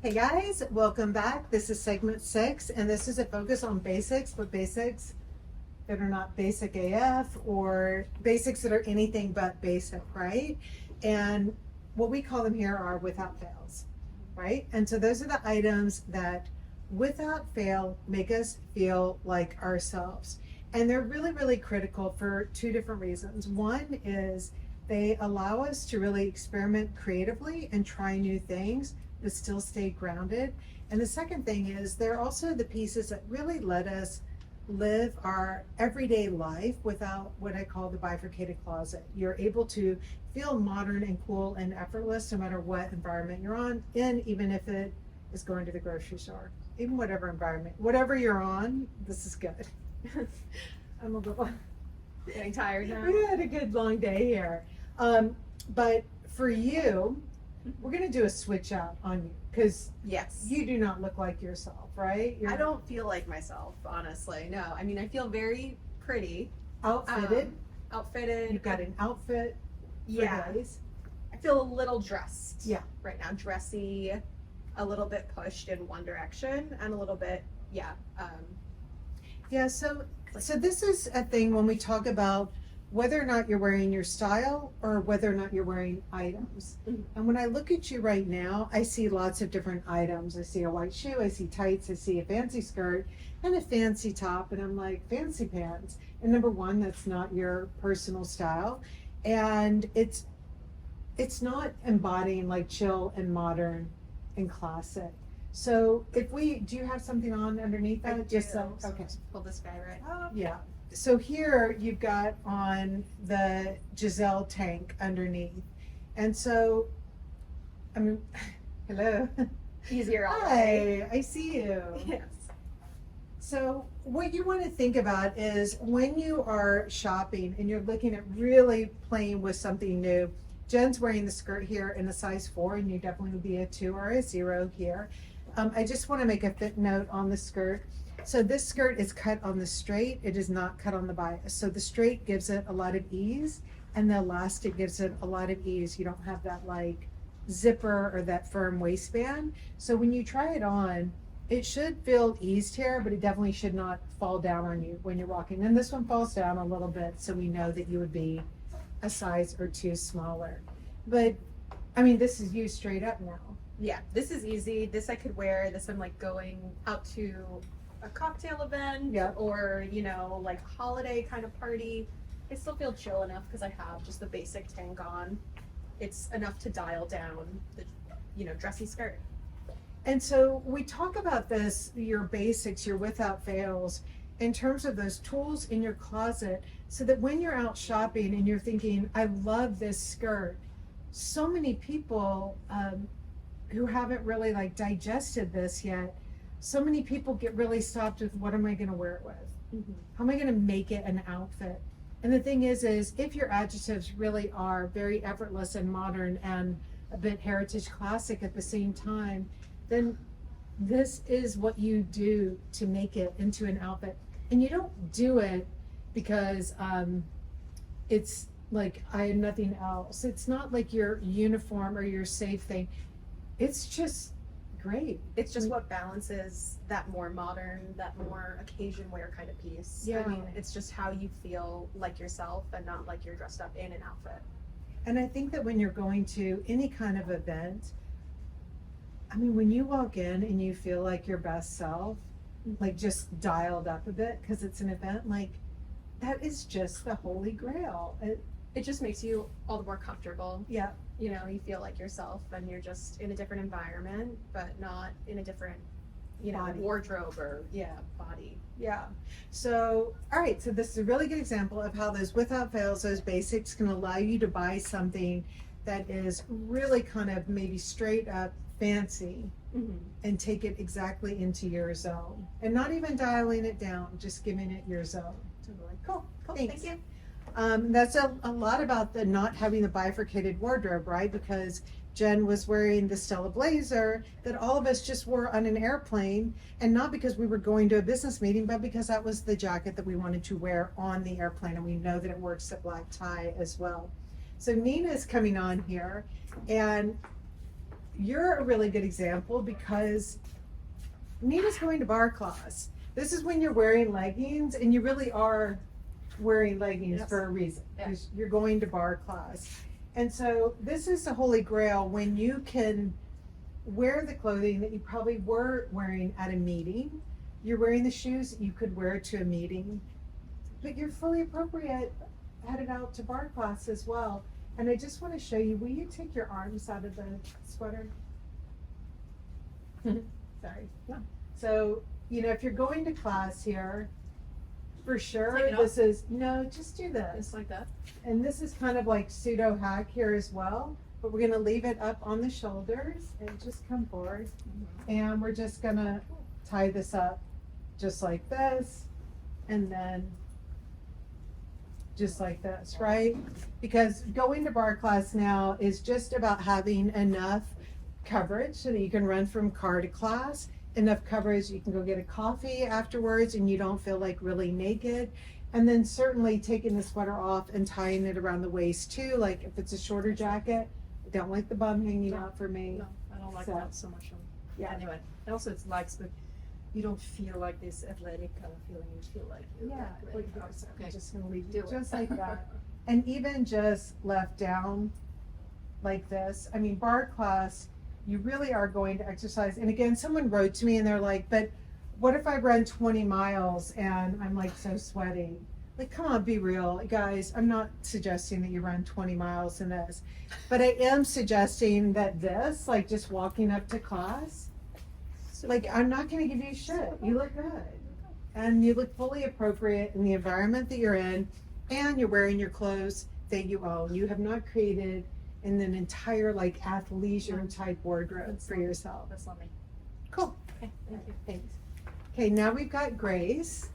Hey guys, welcome back. This is segment 6, and this is a focus on basics, but basics that are not basic AF or basics that are anything but basic, right? And what we call them here are without fails, right? And so those are the items that without fail make us feel like ourselves. And they're really, really critical for two different reasons. One is they allow us to really experiment creatively and try new things but still stay grounded. And the second thing is they're also the pieces that really let us live our everyday life without what I call the bifurcated closet. You're able to feel modern and cool and effortless no matter what environment you're in, even if it is going to the grocery store, even whatever environment, whatever you're on, this is good. I'm a little Getting tired now. we had a good long day here. But for you, we're going to do a switch out on you because Yes. you do not look like yourself, right? I don't feel like myself, honestly. No. I mean, I feel very pretty. Outfitted. Outfitted. You've got an outfit for Yeah. days. I feel a little dressed. Yeah. Right now. Dressy, a little bit pushed in one direction, and a little bit, Yeah, so this is a thing when we talk about whether or not you're wearing your style or whether or not you're wearing items. Mhm. And when I look at you right now, I see lots of different items. I see a white shoe, I see tights, I see a fancy skirt and a fancy top, and I'm like, fancy pants. And number one, that's not your personal style. And it's not embodying like chill and modern and classic. So do you have something on underneath that? Okay. Pull this guy right up. Yeah. So here you've got on the Giselle tank underneath. And so, I mean, hello. Easier all day. Hi, I see you. Yes. So what you want to think about is when you are shopping and you're looking at really playing with something new. Jen's wearing the skirt here in a size 4, and you definitely would be a 2 or a 0 here. I just want to make a fit note on the skirt. So this skirt is cut on the straight. It is not cut on the bias. So the straight gives it a lot of ease, and the elastic gives it a lot of ease. You don't have that like zipper or that firm waistband. So when you try it on, it should feel eased here, but it definitely should not fall down on you when you're walking. And this one falls down a little bit, so we know that you would be a size or 2 smaller. But I mean, this is you straight up now. Yeah, this is easy. This I could wear. This I'm like going out to a cocktail event, Yeah. or like holiday kind of party. I still feel chill enough because I have just the basic tank on. It's enough to dial down the dressy skirt. And so we talk about this, your basics, your without fails, in terms of those tools in your closet, so that when you're out shopping and you're thinking, I love this skirt, so many people who haven't really like digested this yet, so many people get really stopped with, what am I going to wear it with? Mm-hmm. How am I going to make it an outfit? And the thing is if your adjectives really are very effortless and modern and a bit heritage classic at the same time, then this is what you do to make it into an outfit. And you don't do it because it's like I have nothing else. It's not like your uniform or your safe thing. It's just great. It's just what balances that more modern, that more occasion wear kind of piece. Yeah. I mean, it's just how you feel like yourself and not like you're dressed up in an outfit. And I think that when you're going to any kind of event, I mean, when you walk in and you feel like your best self, like just dialed up a bit because it's an event, like that is just the holy grail. It just makes you all the more comfortable. Yeah. You feel like yourself and you're just in a different environment, but not in a different, Body. wardrobe or body. Yeah. So, all right. So this is a really good example of how those without fails, those basics can allow you to buy something that is really kind of maybe straight up fancy Mm-hmm. and take it exactly into your zone and not even dialing it down, just giving it your zone. Totally. Cool. Thank Thanks. you. That's a lot about the not having the bifurcated wardrobe, right? Because Jen was wearing the Stella blazer that all of us just wore on an airplane, and not because we were going to a business meeting, but because that was the jacket that we wanted to wear on the airplane, and we know that it works at black tie as well. So Nina's coming on here, and you're a really good example because Nita's going to bar class. This is when you're wearing leggings, and you really are wearing leggings Yes. for a reason, Yeah. because you're going to bar class. And so this is the holy grail when you can wear the clothing that you probably were wearing at a meeting. You're wearing the shoes that you could wear to a meeting, but you're fully appropriate headed out to bar class as well. And I just want to show you, will you take your arms out of the sweater? Sorry. No. So, you know, if you're going to class here, for sure, Take it this is, no, just do this. Just like that. And this is kind of like pseudo hack here as well, but we're gonna leave it up on the shoulders and just come forward. And we're just gonna tie this up just like this, and then just like this, right? Because going to bar class now is just about having enough coverage so that you can run from car to class, enough coverage you can go get a coffee afterwards and you don't feel like really naked. And then certainly taking the sweater off and tying it around the waist too, like if it's a shorter jacket, I don't like the bum hanging No. out for me. No, I don't like So- that so much. Yeah. Anyway, and also it's lights, but you don't feel like this athletic kind of feeling. You feel like you're Yeah, like like ready. this. Okay. I'm just gonna leave Do it it. just like that. And even just left down like this. I mean, bar class, you really are going to exercise. And again, someone wrote to me and they're like, but what if I run 20 miles and I'm like so sweaty? Like, come on, be real. Guys, I'm not suggesting that you run 20 miles in this, but I am suggesting that this, like just walking up to class, So- like, I'm not gonna give you shit. You look good. And you look fully appropriate in the environment that you're in, and you're wearing your clothes that you own. You have not created an entire like athleisure type wardrobe That's for not me. yourself. That's not me. Cool. Okay, thank you. Thanks. Okay, now we've got Grace.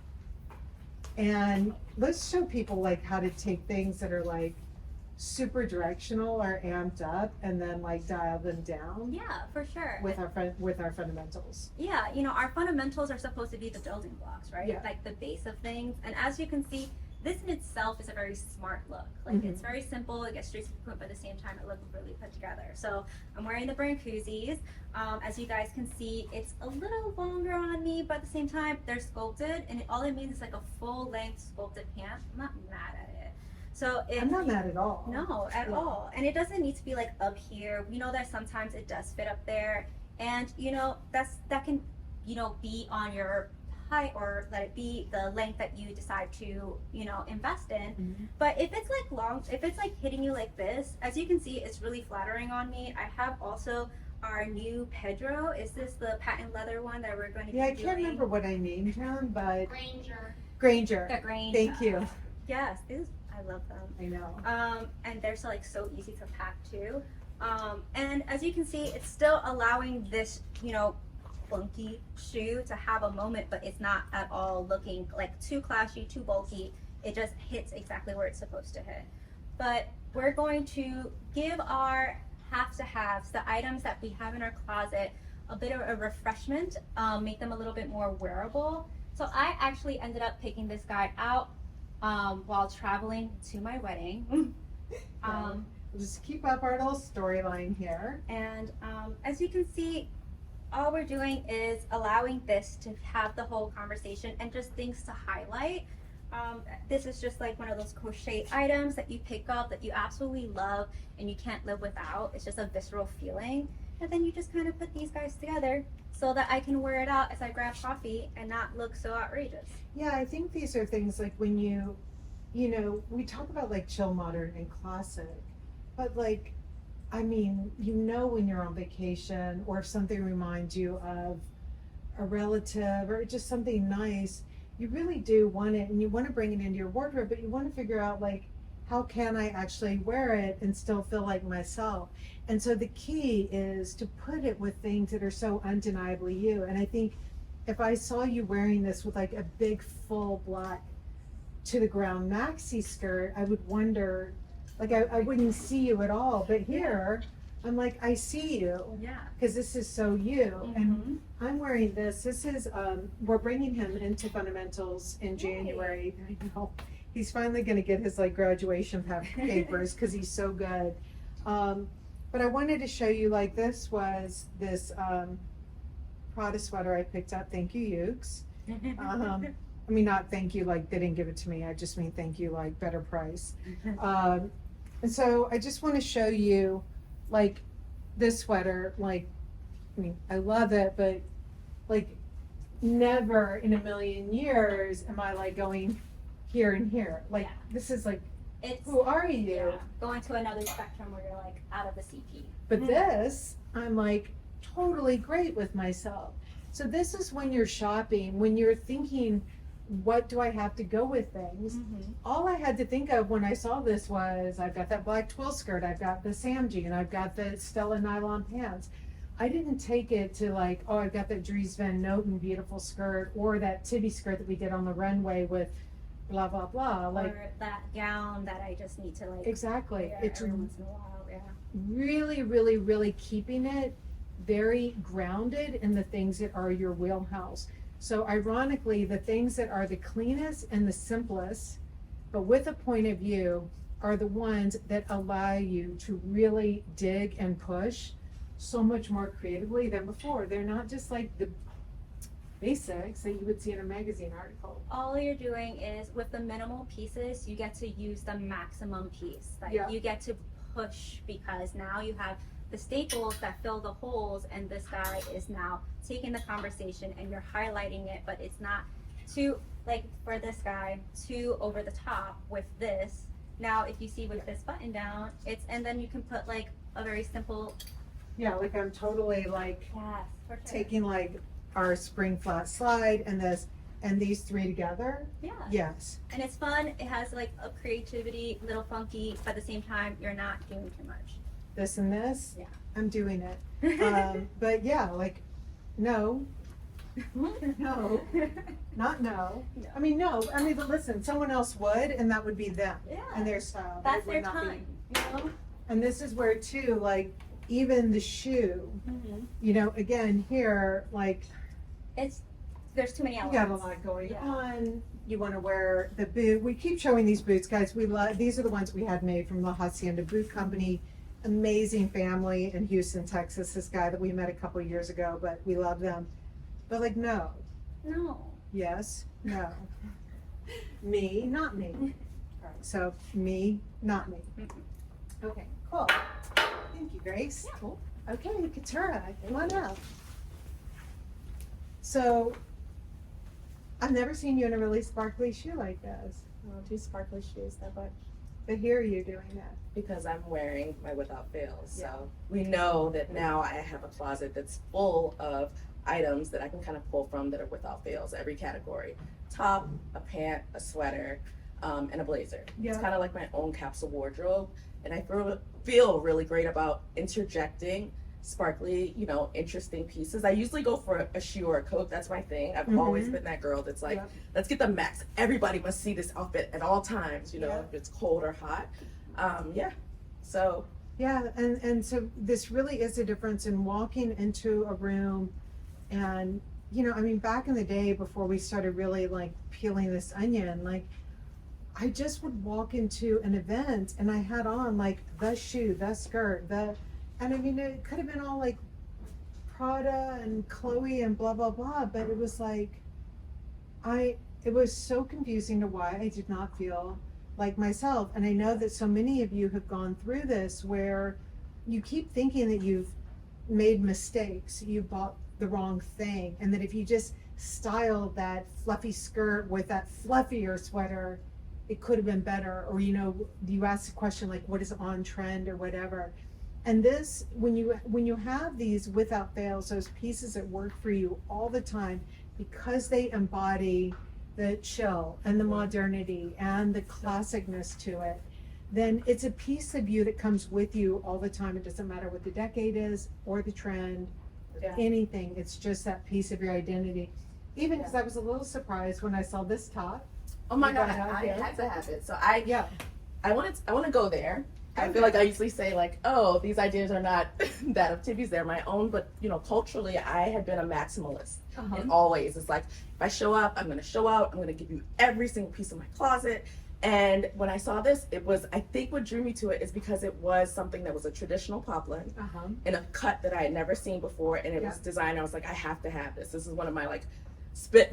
And let's show people like how to take things that are like super directional or amped up and then like dial them down Yeah, for sure. with our fundamentals. Yeah, our fundamentals are supposed to be the building blocks, right? Yeah. Like the base of things. And as you can see, this in itself is a very smart look. Like it's very simple, it gets straight to the point, but at the same time it looks really put together. So I'm wearing the brand koozies. As you guys can see, it's a little longer on me, but at the same time they're sculpted, and all it means is like a full length sculpted pant. I'm not mad at it. So if I'm not mad at all. No, at Yeah. all. And it doesn't need to be like up here. We know that sometimes it does fit up there. And that can, be on your height, or let it be the length that you decide to, invest in. Mhm. But if it's like long, if it's like hitting you like this, as you can see, it's really flattering on me. I have also our new Pedro. Is this the patent leather one that we're going to Yeah, I be can't doing? remember what I named him, but Ranger. Granger. The grain. Thank you. Yes, I love them. I know. And they're so easy to pack too. And as you can see, it's still allowing this, funky shoe to have a moment, but it's not at all looking like too clashy, too bulky. It just hits exactly where it's supposed to hit. But we're going to give our have to haves, the items that we have in our closet, a bit of a refreshment, make them a little bit more wearable. So I actually ended up picking this guy out while traveling to my wedding. We'll just keep up our little storyline here. And as you can see, all we're doing is allowing this to have the whole conversation and just things to highlight. This is just like one of those crochet items that you pick up that you absolutely love and you can't live without. It's just a visceral feeling. And then you just kind of put these guys together so that I can wear it out as I grab coffee and not look so outrageous. Yeah, I think these are things like when we talk about like chill modern and classic, but like, I mean, when you're on vacation or if something reminds you of a relative or just something nice, you really do want it and you want to bring it into your wardrobe, but you want to figure out like, how can I actually wear it and still feel like myself? And so the key is to put it with things that are so undeniably you. And I think if I saw you wearing this with like a big full black to the ground maxi skirt, I would wonder, like I wouldn't see you at all. But here, I'm like, I see you Yeah. because this is so you. And Mhm. I'm wearing this. This is, we're bringing him into fundamentals in January. I know. He's finally going to get his like graduation papers because he's so good. But I wanted to show you, like, this was this Prada sweater I picked up. Thank you, Ukes. I mean, not thank you, like they didn't give it to me. I just mean thank you, like better price. And so I just want to show you, like, this sweater. Like, I mean, I love it, but like, never in a million years am I like going here and here. Like, Yeah. this is like, It's who are you? going to another spectrum where you're like out of the CP. But this, I'm like totally great with myself. So this is when you're shopping, when you're thinking, what do I have to go with things? All I had to think of when I saw this was, I've got that black twill skirt, I've got the Sam jean, I've got the Stella nylon pants. I didn't take it to like, oh, I've got that Dries Van Noten beautiful skirt, or that Tibby skirt that we did on the runway with blah, blah, blah. Like, Or that gown that I just need to like exactly. wear It's every once in a while. Yeah. really, really, really keeping it very grounded in the things that are your wheelhouse. So ironically, the things that are the cleanest and the simplest, but with a point of view, are the ones that allow you to really dig and push so much more creatively than before. They're not just like the basics that you would see in a magazine article. All you're doing is with the minimal pieces, you get to use the maximum piece. Like Yeah. you get to push because now you have the staples that fill the holes, and this guy is now taking the conversation and you're highlighting it, but it's not too, like for this guy, too over the top with this. Now if you see with this button down, it's, and then you can put like a very simple, Yeah, like I'm totally like yes, for sure. taking like our spring flat slide and this and these three together. Yeah. Yes. And it's fun, it has like a creativity, little funky, but at the same time, you're not doing too much. This and this. Yeah. I'm doing it. But yeah, like, no, no, not no. No. I mean, no. I mean, but listen, someone else would, and that would be them Yeah. and their style. That's It would their not be- time, you know? And this is where too, like, even the shoe. Mm-hmm. You know, again here, like, It's, there's too many you elements. got a lot going Yeah. on. You want to wear the boot. We keep showing these boots, guys. We love. These are the ones we had made from the Hacienda Boot Company. Amazing family in Houston, Texas. This guy that we met a couple years ago, but we love them. But like, no, No. yes, no. Me, not me. All right, so me, not me. Okay, cool. Thank you, Grace. Yeah. Cool. Okay, Katura, come on up. So, I've never seen you in a really sparkly shoe like this, I don't do sparkly shoes that much but here you're doing that. because I'm wearing my without fails. Yeah. So we know that now I have a closet that's full of items that I can kind of pull from that are without fails, every category. Top, a pant, a sweater, and a blazer. Yeah. It's kind of like my own capsule wardrobe. And I feel really great about interjecting sparkly, you know, interesting pieces. I usually go for a shoe or a coat. That's my thing. I've always Mhm. been that girl that's like, Yeah. let's get the max. Everybody must see this outfit at all times, you know, Yeah. if it's cold or hot. Yeah. So Yeah, and so this really is a difference in walking into a room and, you know, I mean, back in the day before we started really like peeling this onion, like I just would walk into an event and I had on like the shoe, the skirt, and I mean, it could have been all like Prada and Chloe and blah, blah, blah, but it was like, it was so confusing to why I did not feel like myself. And I know that so many of you have gone through this where you keep thinking that you've made mistakes, you bought the wrong thing, and that if you just styled that fluffy skirt with that fluffier sweater, it could have been better. Or, you know, you ask the question like, what is on trend or whatever. And this, when you have these without fails, those pieces that work for you all the time, because they embody the chill and the modernity and the classicness to it, then it's a piece of you that comes with you all the time. It doesn't matter what the decade is or the trend, Yeah. anything. It's just that piece of your identity. Even because I was a little surprised when I saw this top. oh my You god, got it out I there. had to have it. So Yeah. I want to go there. I feel like I usually say like, oh, these ideas are not that of Tiffy's, they're my own. But you know, culturally, I had been a maximalist. Uh-huh. And always, it's like if I show up, I'm gonna show out. I'm gonna give you every single piece of my closet. And when I saw this, I think what drew me to it is because it was something that was a traditional poplin Uh-huh. in a cut that I had never seen before. And it Yeah. was designed, I was like, I have to have this. This is one of my like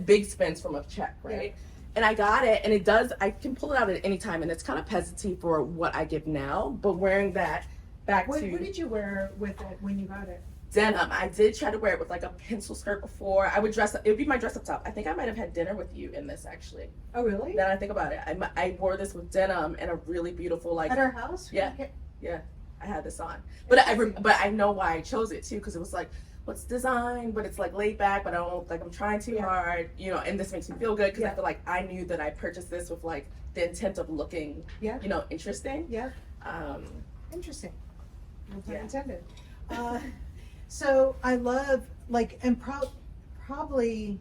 big spends from a check, right? And I got it, and I can pull it out at any time, and it's kind of peasanty for what I give now, but wearing that back What to did you wear with it when you got it? denim. I did try to wear it with like a pencil skirt before. I would dress up, it would be my dress up top. I think I might have had dinner with you in this actually. Oh, really? Now that I think about it, I wore this with denim and a really beautiful like, At our house? Yeah. Okay. I had this on. But I know why I chose it too, because it was like, what's design, but it's like laid back, but I don't look like I'm trying too hard, you know, and this makes me feel good because I feel like I knew that I purchased this with like the intent of looking, Yeah. you know, interesting. Yeah. Um, Interesting. No pun Yeah. intended. So I love like, and probably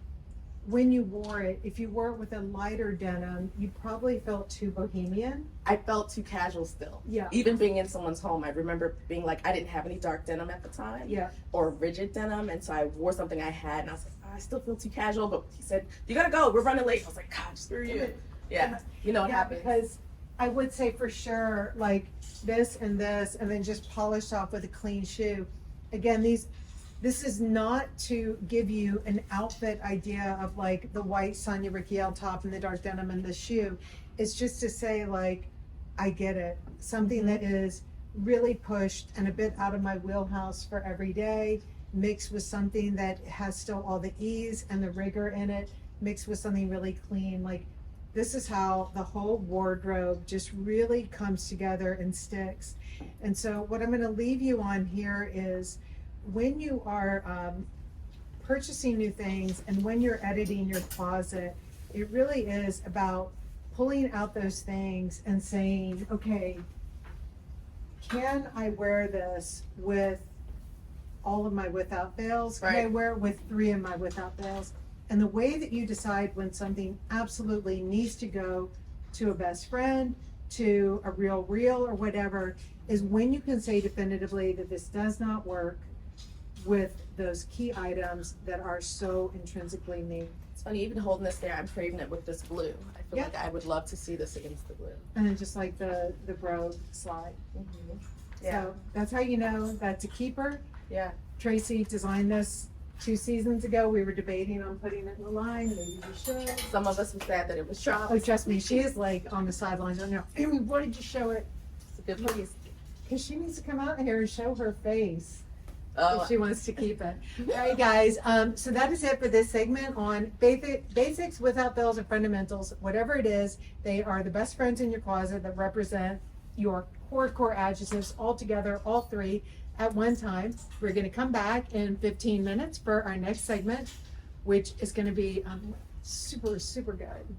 when you wore it, if you wore it with a lighter denim, you probably felt too bohemian. I felt too casual still. Yeah. Even being in someone's home, I remember being like, I didn't have any dark denim at the time. Yeah. Or rigid denim, and so I wore something I had, and I was like, oh, I still feel too casual. But he said, you gotta go, we're running late. I was like, God, screw you. Yeah, you know what Yeah, happens. because I would say for sure, like this, and then just polished off with a clean shoe. Again, this is not to give you an outfit idea of like the white Sonia Riquiel top and the dark denim and the shoe. It's just to say like, I get it. Something that is really pushed and a bit out of my wheelhouse for every day, mixed with something that has still all the ease and the rigor in it, mixed with something really clean. Like, this is how the whole wardrobe just really comes together and sticks. And so what I'm going to leave you on here is when you are purchasing new things and when you're editing your closet, it really is about pulling out those things and saying, okay, can I wear this with all of my without fails? Can I Right. wear it with 3 of my without fails? And the way that you decide when something absolutely needs to go to a best friend, to a real or whatever, is when you can say definitively that this does not work with those key items that are so intrinsically me. It's funny, even holding this there, I'm craving it with this blue. I feel Yeah. like I would love to see this against the blue. And then just like the bro slide. Yeah, So that's how you know that's a keeper. yeah. Tracy designed this 2 seasons ago. We were debating on putting it in the line. Maybe we should. Some of us were sad that it was dropped. Oh, trust me, she is like on the sidelines. I know. Amy, why did you show it? It's a good piece. Because she needs to come out here and show her face Oh, if she wants to keep it. All right, guys. So that is it for this segment on basics without fails and fundamentals. Whatever it is, they are the best friends in your closet that represent your core adjectives all together, all 3 at one time. We're going to come back in 15 minutes for our next segment, which is going to be super good.